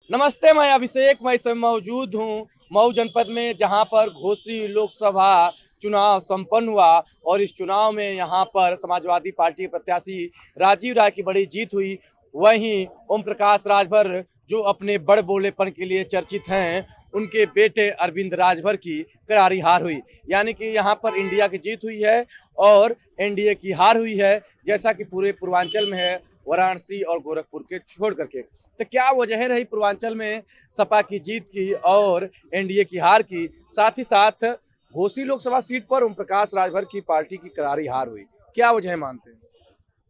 नमस्ते, मैं अभिषेक। मैं इस समय मौजूद हूँ मऊ जनपद में, जहाँ पर घोसी लोकसभा चुनाव संपन्न हुआ और इस चुनाव में यहाँ पर समाजवादी पार्टी के प्रत्याशी राजीव राय की बड़ी जीत हुई। वहीं ओम प्रकाश राजभर, जो अपने बड़ बोलेपन के लिए चर्चित हैं, उनके बेटे अरविंद राजभर की करारी हार हुई। यानी कि यहाँ पर इंडिया की जीत हुई है और एनडीए की हार हुई है, जैसा कि पूरे पूर्वांचल में है, वाराणसी और गोरखपुर के छोड़ करके। तो क्या वजह रही पूर्वांचल में सपा की जीत की और एनडीए की हार की? साथ ही साथ घोसी लोकसभा सीट पर ओम प्रकाश राजभर की पार्टी की करारी हार हुई, क्या वजह मानते हैं?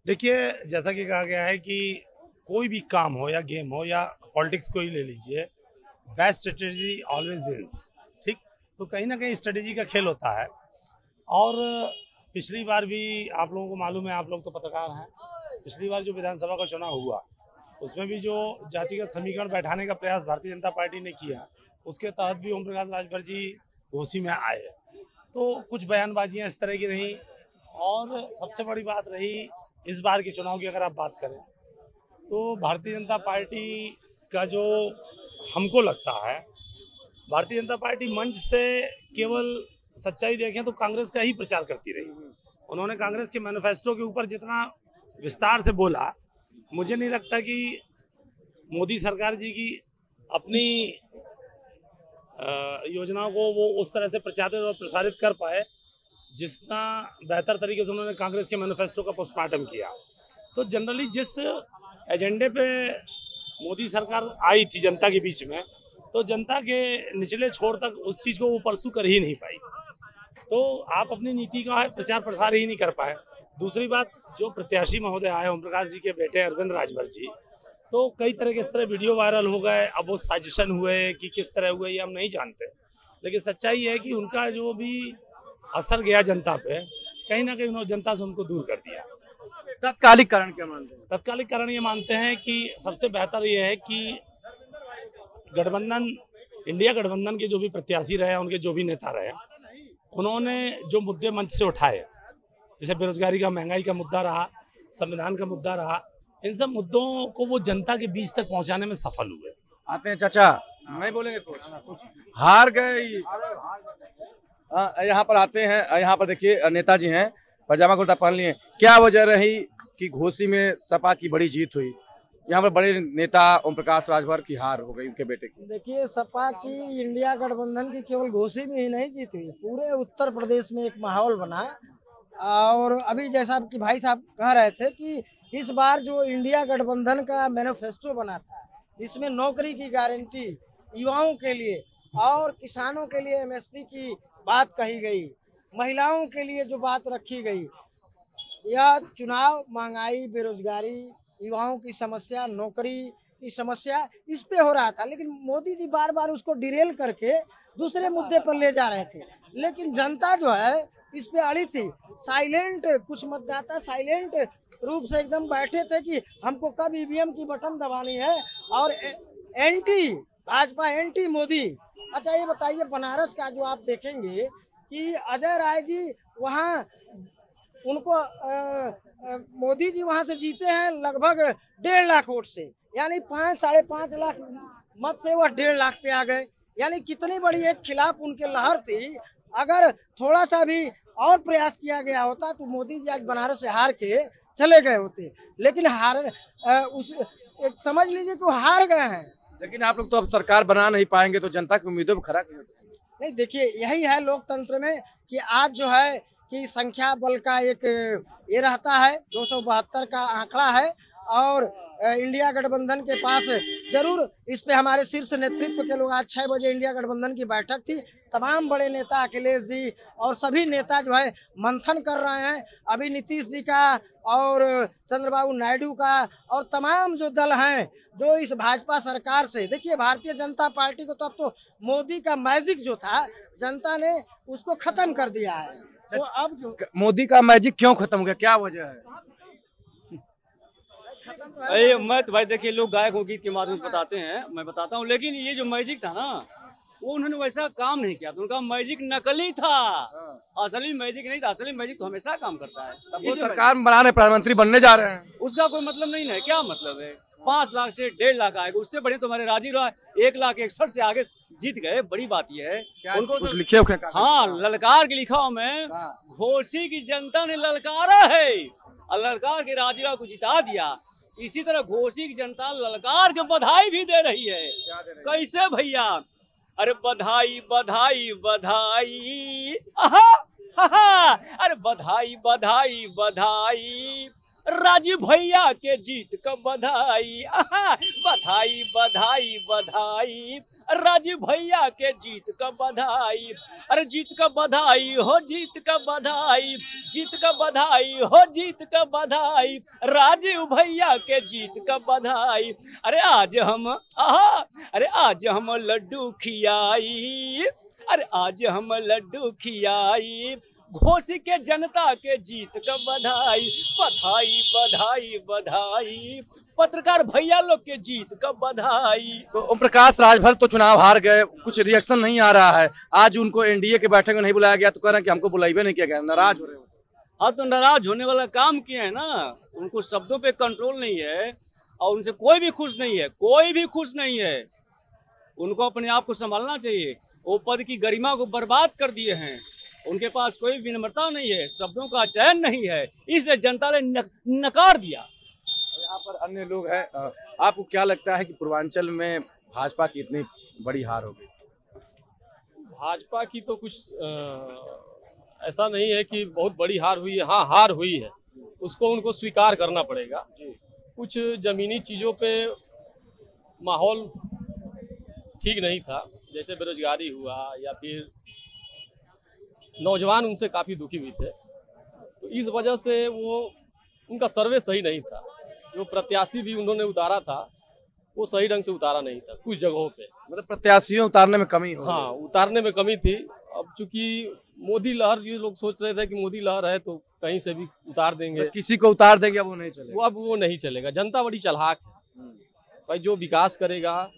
देखिए, जैसा कि कहा गया है कि कोई भी काम हो या गेम हो या पॉलिटिक्स को ही ले लीजिए, बेस्ट स्ट्रेटेजी ऑलवेज विंस। ठीक, तो कहीं ना कहीं स्ट्रेटेजी का खेल होता है। और पिछली बार भी आप लोगों को मालूम है, आप लोग तो पत्रकार हैं, पिछली बार जो विधानसभा का चुनाव हुआ उसमें भी जो जातिगत समीकरण बैठाने का प्रयास भारतीय जनता पार्टी ने किया, उसके तहत भी ओम प्रकाश राजभर जी घोसी में आए। तो कुछ बयानबाजियां इस तरह की रही और सबसे बड़ी बात रही इस बार के चुनाव की अगर आप बात करें तो भारतीय जनता पार्टी का जो हमको लगता है, भारतीय जनता पार्टी मंच से केवल सच्चाई देखें तो कांग्रेस का ही प्रचार करती रही। उन्होंने कांग्रेस के मैनिफेस्टो के ऊपर जितना विस्तार से बोला, मुझे नहीं लगता कि मोदी सरकार जी की अपनी योजनाओं को वो उस तरह से प्रचारित और प्रसारित कर पाए जितना बेहतर तरीके से उन्होंने कांग्रेस के मैनिफेस्टो का पोस्टमार्टम किया। तो जनरली जिस एजेंडे पे मोदी सरकार आई थी जनता के बीच में, तो जनता के निचले छोर तक उस चीज़ को वो परसू कर ही नहीं पाई। तो आप अपनी नीति का प्रचार प्रसार ही नहीं कर पाए। दूसरी बात, जो प्रत्याशी महोदय आए ओम प्रकाश जी के बेटे अरविंद राजभर जी, तो कई तरह के इस तरह वीडियो वायरल हो गए। अब वो साजिशन हुए कि किस तरह हुए ये हम नहीं जानते, लेकिन सच्चाई है कि उनका जो भी असर गया जनता पे, कहीं ना कहीं उन्होंने जनता से उनको दूर कर दिया। तत्कालिक कारण क्या मानते हैं? तत्कालिक कारण ये मानते हैं कि सबसे बेहतर ये है कि गठबंधन, इंडिया गठबंधन के जो भी प्रत्याशी रहे, उनके जो भी नेता रहे, उन्होंने जो मुद्दे मंच से उठाए, जैसे बेरोजगारी का, महंगाई का मुद्दा रहा, संविधान का मुद्दा रहा, इन सब मुद्दों को वो जनता के बीच तक पहुंचाने में सफल हुए। आते हैं चाचा, नहीं बोलेंगे कुछ? हार गए। यहाँ पर आते हैं, यहाँ पर देखिए नेताजी हैं, पजामा कुर्ता पहन लिए। क्या वजह रही कि घोसी में सपा की बड़ी जीत हुई? यहाँ पर बड़े नेता ओम प्रकाश राजभर की हार हो गई, उनके बेटे की। देखिए, सपा की इंडिया गठबंधन की केवल घोसी में ही नहीं जीत हुई, पूरे उत्तर प्रदेश में एक माहौल बना। और अभी जैसा कि भाई साहब कह रहे थे कि इस बार जो इंडिया गठबंधन का मैनिफेस्टो बना था, इसमें नौकरी की गारंटी युवाओं के लिए और किसानों के लिए एमएसपी की बात कही गई, महिलाओं के लिए जो बात रखी गई, यह चुनाव, महंगाई, बेरोजगारी, युवाओं की समस्या, नौकरी की समस्या, इस पे हो रहा था। लेकिन मोदी जी बार बार उसको डिरेल करके दूसरे मुद्दे पर ले जा रहे थे। लेकिन जनता जो है इस पे अड़ी थी। साइलेंट, कुछ मतदाता साइलेंट रूप से एकदम बैठे थे कि हमको कब ईवीएम की बटन दबानी है, और एंटी भाजपा, एंटी मोदी। अच्छा, ये बताइए, बनारस का जो आप देखेंगे कि अजय राय जी वहाँ, उनको मोदी जी वहां से जीते हैं लगभग 1.5 लाख वोट से, यानी 5-5.5 लाख मत से वह 1.5 लाख पे आ गए। यानी कितनी बड़ी एक खिलाफ उनके लहर थी। अगर थोड़ा सा भी और प्रयास किया गया होता तो मोदी जी आज बनारस से हार के चले गए होते। लेकिन एक समझ लीजिए कि हार गए हैं। लेकिन आप लोग तो अब सरकार बना नहीं पाएंगे, तो जनता की उम्मीदों पर खरा नहीं। देखिए, यही है लोकतंत्र में कि आज जो है कि संख्या बल का एक ये रहता है, 272 का आंकड़ा है, और इंडिया गठबंधन के पास जरूर इस पे हमारे शीर्ष नेतृत्व के लोग, आज 6 बजे इंडिया गठबंधन की बैठक थी, तमाम बड़े नेता, अखिलेश जी और सभी नेता जो है मंथन कर रहे हैं। अभी नीतीश जी का और चंद्रबाबू नायडू का और तमाम जो दल हैं जो इस भाजपा सरकार से, देखिए भारतीय जनता पार्टी को तो अब तो मोदी का मैजिक जो था, जनता ने उसको खत्म कर दिया है। तो अब जो मोदी का मैजिक क्यों खत्म हो गया, क्या वजह है? अरे मैं तो भाई, देखिए, लोग गायक को गीत के माध्यम से बताते हैं, मैं बताता हूँ, लेकिन ये जो मैजिक था ना, वो उन्होंने वैसा काम नहीं किया। तो उनका मैजिक नकली था, असली मैजिक नहीं था। असली मैजिक तो हमेशा काम करता है। तब वो सरकार बना रहे, प्रधानमंत्री बनने जा रहे हैं, उसका कोई मतलब नहीं है। क्या मतलब है? 5 लाख से 1.5 लाख आएगा। उससे बड़े तुम्हारे राजीव राय 1,61,000 से आगे जीत गए। बड़ी बात यह है उनको कुछ तो, लिखे हो? हाँ ललकार के लिखा हूं मैं। घोसी की जनता ने ललकारा है और ललकार के राजीव राय को जिता दिया। इसी तरह घोसी की जनता ललकार के बधाई भी दे रही है। कैसे भैया? अरे बधाई बधाई बधाई, आहा हा, अरे बधाई बधाई बधाई, राजीव भैया के जीत का बधाई, आहा बधाई बधाई बधाई, राजीव भैया के जीत का बधाई। अरे जीत का बधाई हो, जीत का बधाई, जीत का बधाई हो, जीत का बधाई, राजीव भैया के जीत का बधाई। अरे आज हम अरे आज हम लड्डू खियाई, अरे आज हम लड्डू खियाई, घोसी के जनता के जीत का बधाई, बधाई बधाई बधाई, पत्रकार भैया लोग के जीत का बधाई। तो ओम प्रकाश राजभर तो चुनाव हार गए, कुछ रिएक्शन नहीं आ रहा है। आज उनको एनडीए के बैठक में नहीं बुलाया गया तो कह रहे हैं कि हमको बुलाइबे नहीं किया गया, नाराज हो रहे हो। हाँ तो नाराज होने वाला काम किया है ना, उनको शब्दों पे कंट्रोल नहीं है और उनसे कोई भी खुश नहीं है, कोई भी खुश नहीं है। उनको अपने आप को संभालना चाहिए। वो पद की गरिमा को बर्बाद कर दिए हैं। उनके पास कोई विनम्रता नहीं है, शब्दों का चयन नहीं है, इसलिए जनता ने नकार दिया। यहाँ पर अन्य लोग हैं। आपको क्या लगता है कि पूर्वांचल में भाजपा की इतनी बड़ी हार हो गई? भाजपा की तो कुछ ऐसा नहीं है कि बहुत बड़ी हार हुई है। हाँ हार हुई है, उसको उनको स्वीकार करना पड़ेगा। कुछ जमीनी चीज़ों पे माहौल ठीक नहीं था, जैसे बेरोजगारी हुआ या फिर नौजवान उनसे काफ़ी दुखी भी थे, तो इस वजह से वो उनका सर्वे सही नहीं था। जो प्रत्याशी भी उन्होंने उतारा था वो सही ढंग से उतारा नहीं था कुछ जगहों पे। मतलब प्रत्याशियों उतारने में कमी हो? हाँ उतारने में कमी थी। अब चूंकि मोदी लहर, ये लोग सोच रहे थे कि मोदी लहर है तो कहीं से भी उतार देंगे, तो किसी को उतार देंगे, अब वो नहीं चलेगा। अब वो नहीं चलेगा। जनता बड़ी चालाक है भाई, जो विकास करेगा,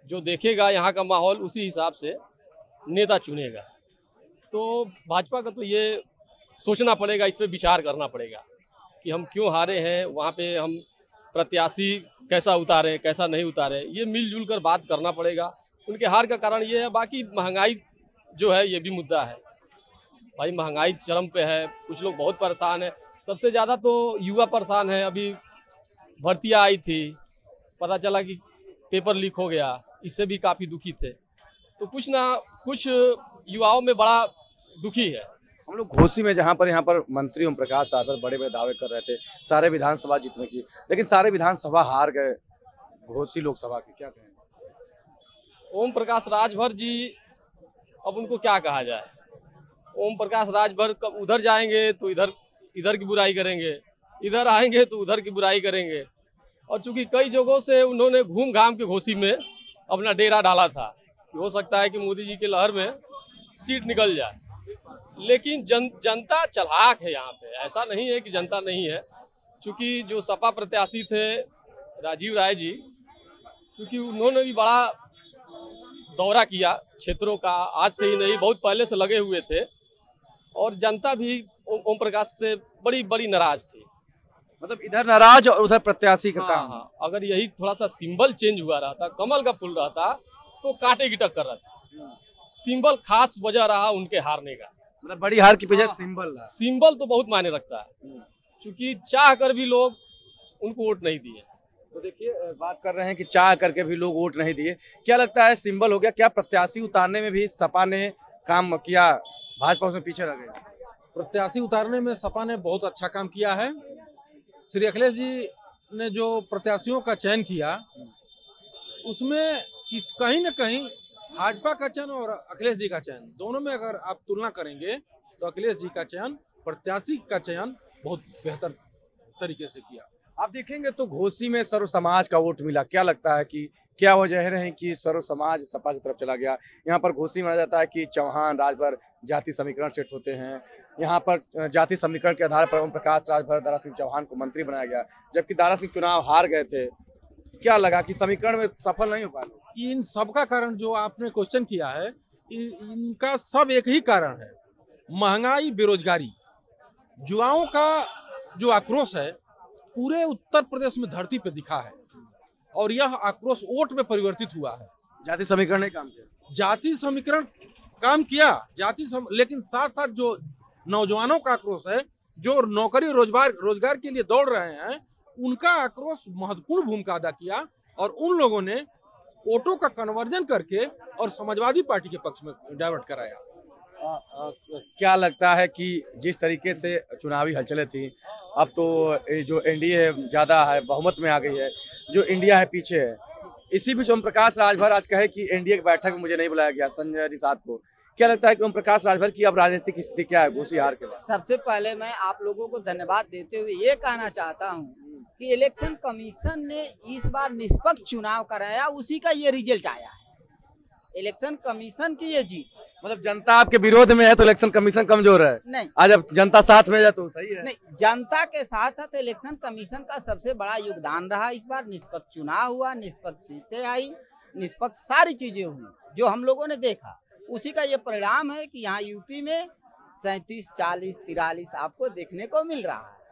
जो देखेगा यहाँ का माहौल, उसी हिसाब से नेता चुनेगा। तो भाजपा का तो ये सोचना पड़ेगा, इस पर विचार करना पड़ेगा कि हम क्यों हारे हैं, वहाँ पे हम प्रत्याशी कैसा उतारे कैसा नहीं उतारे, ये मिलजुल कर बात करना पड़ेगा। उनके हार का कारण ये है। बाकी महंगाई जो है ये भी मुद्दा है भाई, महंगाई चरम पे है, कुछ लोग बहुत परेशान है। सबसे ज़्यादा तो युवा परेशान है। अभी भर्तियाँ आई थी, पता चला कि पेपर लीक हो गया, इससे भी काफ़ी दुखी थे। तो कुछ ना कुछ युवाओं में बड़ा दुखी है। हम लोग घोसी में जहाँ पर यहाँ पर मंत्री ओम प्रकाश राजभर बड़े बड़े दावे कर रहे थे सारे विधानसभा जीतने की, लेकिन सारे विधानसभा हार गए घोसी लोकसभा की, क्या कहें? ओम प्रकाश राजभर जी, अब उनको क्या कहा जाए। ओम प्रकाश राजभर कब उधर जाएंगे तो इधर की बुराई करेंगे, इधर आएंगे तो उधर की बुराई करेंगे। और चूंकि कई जगहों से उन्होंने घूम घाम के घोसी में अपना डेरा डाला था कि हो सकता है कि मोदी जी की लहर में सीट निकल जाए, लेकिन जनता चालाक है यहाँ पे। ऐसा नहीं है कि जनता नहीं है। चूंकि जो सपा प्रत्याशी थे राजीव राय जी, क्योंकि उन्होंने भी बड़ा दौरा किया क्षेत्रों का, आज से ही नहीं बहुत पहले से लगे हुए थे, और जनता भी ओम प्रकाश से बड़ी बड़ी नाराज थी। मतलब इधर नाराज और उधर प्रत्याशी का काम। हाँ, अगर यही थोड़ा सा सिंबल चेंज हुआ रहता, कमल का फूल रहता, तो कांटे की टक्कर रहता। सिंबल खास वजह रहा उनके हारने का। मतलब बड़ी हार के पीछे सिंबल रहा। सिंबल तो बहुत मायने रखता है, क्योंकि चाह कर भी लोग उनको वोट नहीं दिए। तो देखिए, बात कर रहे हैं कि चाह करके भी लोग वोट नहीं दिए। क्या लगता है सिंबल हो गया? क्या प्रत्याशी उतारने में भी सपा ने काम किया, भाजपा उसमें पीछे रह गई? प्रत्याशी उतारने में सपा ने बहुत अच्छा काम किया है। श्री अखिलेश जी ने जो प्रत्याशियों का चयन किया, उसमें कहीं न कहीं भाजपा का चयन और अखिलेश जी का चयन, दोनों में अगर आप तुलना करेंगे तो अखिलेश जी का चयन, प्रत्याशी का चयन बहुत बेहतर तरीके से किया। आप देखेंगे तो घोसी में सर्व समाज का वोट मिला। क्या लगता है कि क्या वजह रही कि सर्व समाज सपा की तरफ चला गया? यहाँ पर घोसी माना जाता है कि चौहान राजभर जाति समीकरण सेट होते हैं। यहाँ पर जाति समीकरण के आधार पर ओम प्रकाश राजभर दारा सिंह चौहान को मंत्री बनाया गया, जबकि दारा सिंह चुनाव हार गए थे। क्या लगा कि समीकरण में सफल नहीं हो पाए? इन सब का कारण जो आपने क्वेश्चन किया है, इनका सब एक ही कारण है, महंगाई, बेरोजगारी। युवाओं का जो आक्रोश है पूरे उत्तर प्रदेश में धरती पे दिखा है। और यह आक्रोश वोट में परिवर्तित हुआ है। जाति समीकरण ने काम किया, जाति समीकरण काम किया, लेकिन साथ साथ जो नौजवानों का आक्रोश है, जो नौकरी रोजगार के लिए दौड़ रहे हैं, उनका आक्रोश महत्वपूर्ण भूमिका अदा किया और उन लोगों ने वोटों का कन्वर्जन करके और समाजवादी पार्टी के पक्ष में डाइवर्ट कराया। क्या लगता है कि जिस तरीके से चुनावी हलचलें थी, अब तो जो एनडीए ज्यादा है, बहुमत में आ गई है, जो इंडिया है पीछे है। इसी बीच ओम प्रकाश राजभर आज कहे कि एनडीए की बैठक में मुझे नहीं बुलाया गया, संजय निषाद को। क्या लगता है कि ओम प्रकाश राजभर की अब राजनीतिक स्थिति क्या है घोसी हार के बाद? सबसे पहले मैं आप लोगों को धन्यवाद देते हुए ये कहना चाहता हूँ कि इलेक्शन कमीशन ने इस बार निष्पक्ष चुनाव कराया, उसी का ये रिजल्ट आया है। इलेक्शन कमीशन की ये जीत, मतलब जनता आपके विरोध में है तो इलेक्शन कमीशन कमजोर है? नहीं, आज अब जनता साथ में है तो सही है। नहीं, जनता के साथ साथ इलेक्शन कमीशन का सबसे बड़ा योगदान रहा। इस बार निष्पक्ष चुनाव हुआ, निष्पक्ष सीटें आई, निष्पक्ष सारी चीजें हुई जो हम लोगों ने देखा। उसी का ये परिणाम है कि यहाँ यूपी में 37, 40, 43 आपको देखने को मिल रहा है।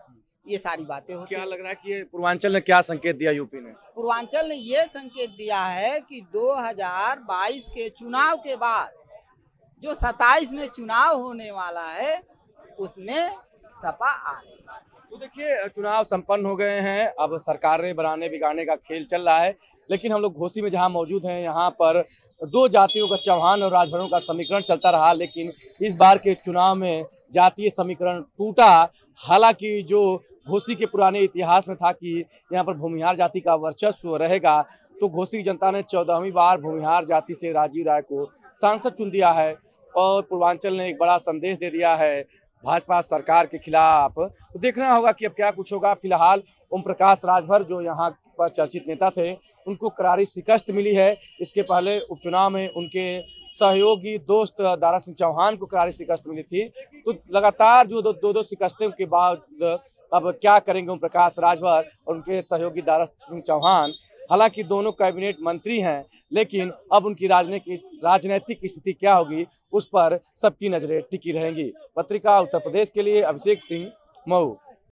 ये सारी बातें होती क्या लग रहा है कि पूर्वांचल ने क्या संकेत दिया यूपी ने? पूर्वांचल ने ये संकेत दिया है कि 2022 के चुनाव के बाद जो 27 में चुनाव होने वाला है उसमें सपा आ रही है। तो देखिए, चुनाव संपन्न हो गए हैं, अब सरकारें बनाने बिगाड़ने का खेल चल रहा है। लेकिन हम लोग घोसी में जहां मौजूद हैं, यहाँ पर दो जातियों का, चौहान और राजभरों का समीकरण चलता रहा। लेकिन इस बार के चुनाव में जातीय समीकरण टूटा। हालांकि जो घोसी के पुराने इतिहास में था कि यहाँ पर भूमिहार जाति का वर्चस्व रहेगा, तो घोसी की जनता ने 14वीं बार भूमिहार जाति से राजीव राय को सांसद चुन दिया है और पूर्वांचल ने एक बड़ा संदेश दे दिया है भाजपा सरकार के खिलाफ। तो देखना होगा कि अब क्या कुछ होगा। फिलहाल ओम प्रकाश राजभर जो यहाँ पर चर्चित नेता थे, उनको करारी शिकस्त मिली है। इसके पहले उपचुनाव में उनके सहयोगी दोस्त दारा सिंह चौहान को करारी शिकस्त मिली थी। तो लगातार जो दो शिकस्तों के बाद अब क्या करेंगे ओम प्रकाश राजभर और उनके सहयोगी दारा सिंह चौहान। हालांकि दोनों कैबिनेट मंत्री हैं, लेकिन अब उनकी राजनीतिक स्थिति क्या होगी उस पर सबकी नजरें टिकी रहेंगी। पत्रिका उत्तर प्रदेश के लिए अभिषेक सिंह, मऊ।